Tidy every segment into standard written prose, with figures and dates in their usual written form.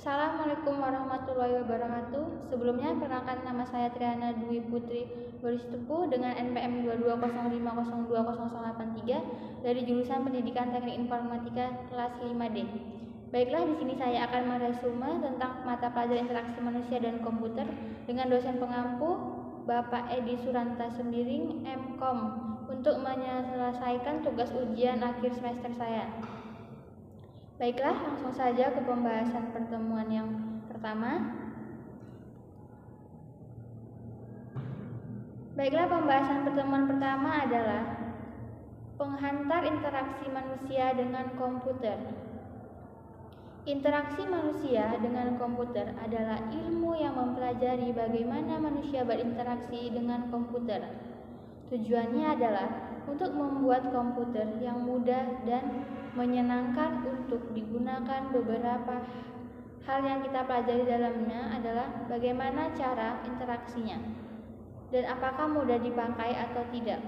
Assalamualaikum warahmatullahi wabarakatuh. Sebelumnya, perkenalkan nama saya Triana Dwi Putri Beristepu dengan NPM 2205020083 dari jurusan Pendidikan Teknik Informatika kelas 5D. Baiklah, di sini saya akan meresume tentang mata pelajaran interaksi manusia dan komputer dengan dosen pengampu Bapak Edi Suranta Sembiring, MKOM, untuk menyelesaikan tugas ujian akhir semester saya. Baiklah, langsung saja ke pembahasan pertemuan yang pertama. Baiklah, pembahasan pertemuan pertama adalah penghantar interaksi manusia dengan komputer. Interaksi manusia dengan komputer adalah ilmu yang mempelajari bagaimana manusia berinteraksi dengan komputer. Tujuannya adalah untuk membuat komputer yang mudah dan menyenangkan untuk digunakan. Beberapa hal yang kita pelajari dalamnya adalah bagaimana cara interaksinya dan apakah mudah dipakai atau tidak.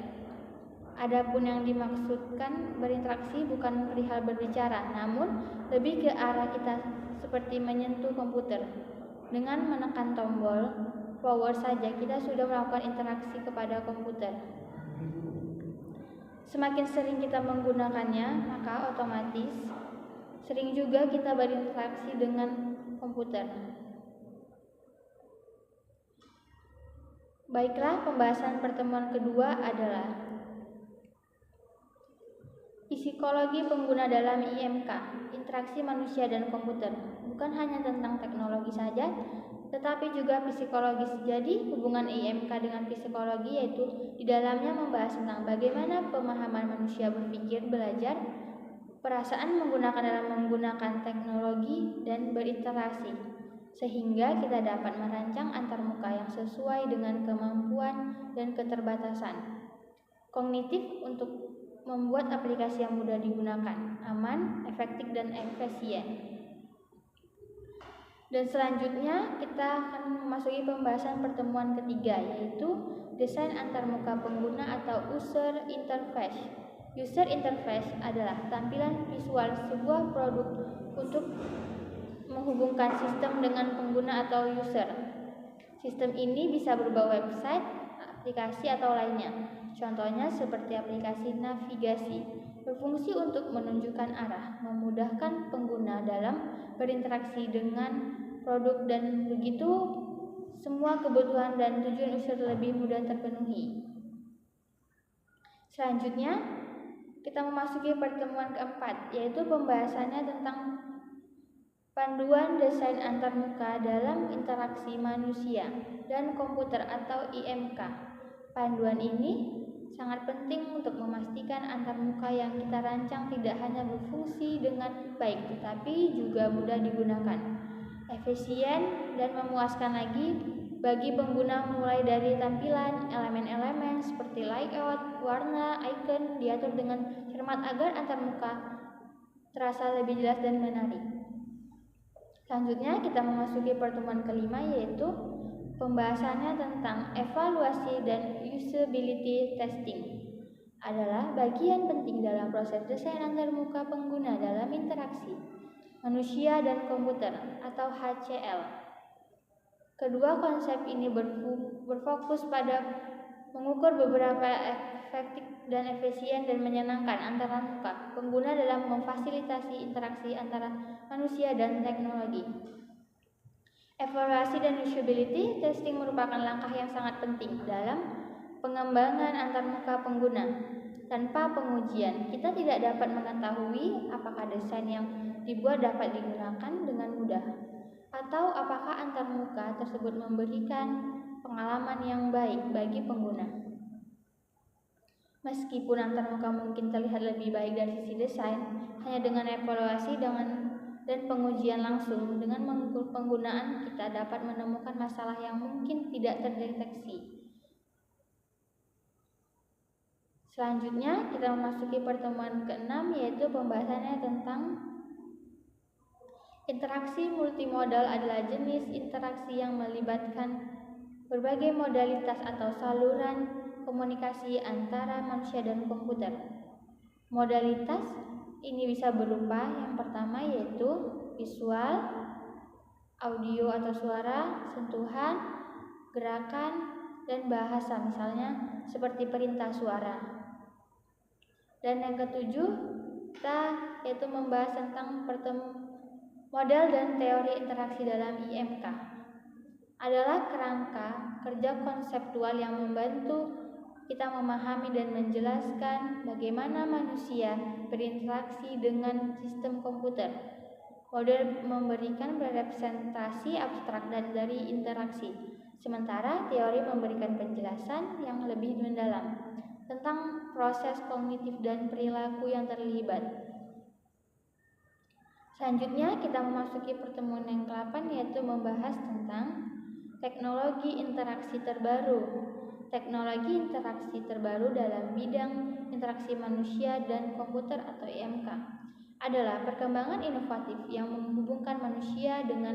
Adapun yang dimaksudkan berinteraksi bukan perihal berbicara, namun lebih ke arah kita seperti menyentuh komputer. Dengan menekan tombol power saja kita sudah melakukan interaksi kepada komputer. Semakin sering kita menggunakannya, maka otomatis sering juga kita berinteraksi dengan komputer. Baiklah, pembahasan pertemuan kedua adalah psikologi pengguna dalam IMK, interaksi manusia dan komputer. Bukan hanya tentang teknologi saja, tetapi juga psikologis. Jadi, hubungan IMK dengan psikologi yaitu di dalamnya membahas tentang bagaimana pemahaman manusia berpikir, belajar, perasaan dalam menggunakan teknologi dan berinteraksi, sehingga kita dapat merancang antarmuka yang sesuai dengan kemampuan dan keterbatasan kognitif untuk membuat aplikasi yang mudah digunakan, aman, efektif, dan efisien. Dan selanjutnya kita akan memasuki pembahasan pertemuan ketiga, yaitu desain antarmuka pengguna atau user interface. User interface adalah tampilan visual sebuah produk untuk menghubungkan sistem dengan pengguna atau user. Sistem ini bisa berupa website, aplikasi, atau lainnya. Contohnya seperti aplikasi navigasi, berfungsi untuk menunjukkan arah, memudahkan pengguna dalam berinteraksi dengan produk, dan begitu semua kebutuhan dan tujuan user lebih mudah terpenuhi. Selanjutnya, kita memasuki pertemuan keempat, yaitu pembahasannya tentang panduan desain antarmuka dalam interaksi manusia dan komputer atau IMK. Panduan ini sangat penting untuk memastikan antarmuka yang kita rancang tidak hanya berfungsi dengan baik, tetapi juga mudah digunakan, efisien, dan memuaskan lagi bagi pengguna, mulai dari tampilan, elemen-elemen seperti layout, warna, icon diatur dengan cermat agar antarmuka terasa lebih jelas dan menarik. Selanjutnya kita memasuki pertemuan kelima, yaitu pembahasannya tentang evaluasi dan usability testing. Adalah bagian penting dalam proses desain antarmuka pengguna dalam interaksi manusia dan komputer atau HCL. Kedua konsep ini berfokus pada mengukur beberapa efektif dan efisien dan menyenangkan antarmuka pengguna dalam memfasilitasi interaksi antara manusia dan teknologi. Evaluasi dan usability testing merupakan langkah yang sangat penting dalam pengembangan antarmuka pengguna. Tanpa pengujian, kita tidak dapat mengetahui apakah desain yang dibuat dapat digunakan dengan mudah, atau apakah antarmuka tersebut memberikan pengalaman yang baik bagi pengguna. Meskipun antarmuka mungkin terlihat lebih baik dari sisi desain, hanya dengan evaluasi dan pengujian langsung dengan mengukur penggunaan, kita dapat menemukan masalah yang mungkin tidak terdeteksi. Selanjutnya kita memasuki pertemuan ke-6, yaitu pembahasannya tentang interaksi multimodal. Adalah jenis interaksi yang melibatkan berbagai modalitas atau saluran komunikasi antara manusia dan komputer. Modalitas ini bisa berupa yang pertama yaitu visual, audio atau suara, sentuhan, gerakan, dan bahasa, misalnya seperti perintah suara. Dan yang ketujuh, kita yaitu membahas tentang model dan teori interaksi dalam IMK. Adalah kerangka kerja konseptual yang membantu kita memahami dan menjelaskan bagaimana manusia berinteraksi dengan sistem komputer. Model memberikan representasi abstrak dari interaksi, sementara teori memberikan penjelasan yang lebih mendalam tentang proses kognitif dan perilaku yang terlibat. Selanjutnya kita memasuki pertemuan yang ke-8, yaitu membahas tentang teknologi interaksi terbaru. Teknologi interaksi terbaru dalam bidang interaksi manusia dan komputer atau IMK adalah perkembangan inovatif yang menghubungkan manusia dengan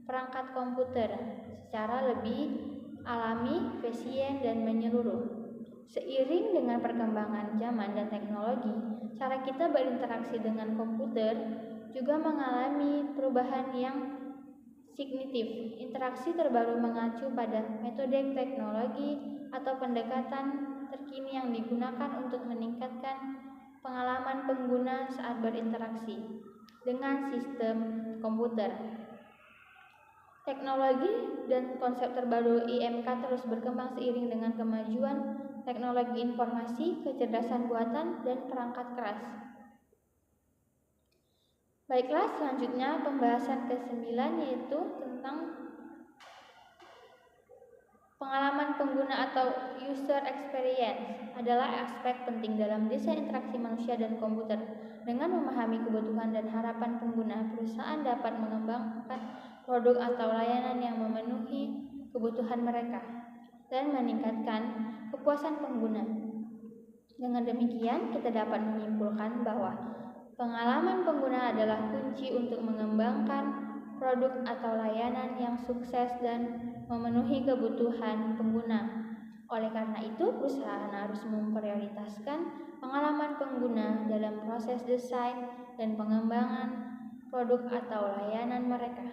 perangkat komputer secara lebih alami, efisien, dan menyeluruh. Seiring dengan perkembangan zaman dan teknologi, cara kita berinteraksi dengan komputer juga mengalami perubahan yang signifikan. Interaksi terbaru mengacu pada metode teknologi atau pendekatan terkini yang digunakan untuk meningkatkan pengalaman pengguna saat berinteraksi dengan sistem komputer. Teknologi dan konsep terbaru IMK terus berkembang seiring dengan kemajuan teknologi informasi, kecerdasan buatan, dan perangkat keras. Baiklah, selanjutnya pembahasan ke-9, yaitu tentang pengalaman pengguna atau user experience adalah aspek penting dalam desain interaksi manusia dan komputer. Dengan memahami kebutuhan dan harapan pengguna, perusahaan dapat mengembangkan produk atau layanan yang memenuhi kebutuhan mereka dan meningkatkan kepuasan pengguna. Dengan demikian, kita dapat menyimpulkan bahwa pengalaman pengguna adalah kunci untuk mengembangkan produk atau layanan yang sukses dan memenuhi kebutuhan pengguna. Oleh karena itu, perusahaan harus memprioritaskan pengalaman pengguna dalam proses desain dan pengembangan produk atau layanan mereka.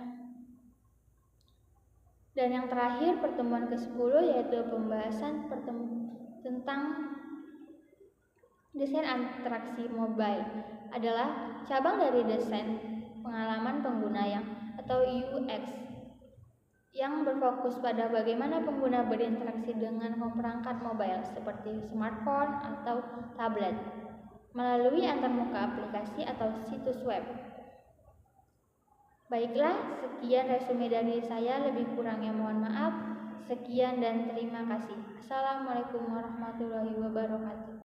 Dan yang terakhir, pertemuan ke-10, yaitu pembahasan tentang desain interaksi mobile adalah cabang dari desain pengalaman pengguna atau UX yang berfokus pada bagaimana pengguna berinteraksi dengan perangkat mobile seperti smartphone atau tablet melalui antarmuka aplikasi atau situs web. Baiklah, sekian resume dari saya, lebih kurangnya mohon maaf. Sekian dan terima kasih. Assalamualaikum warahmatullahi wabarakatuh.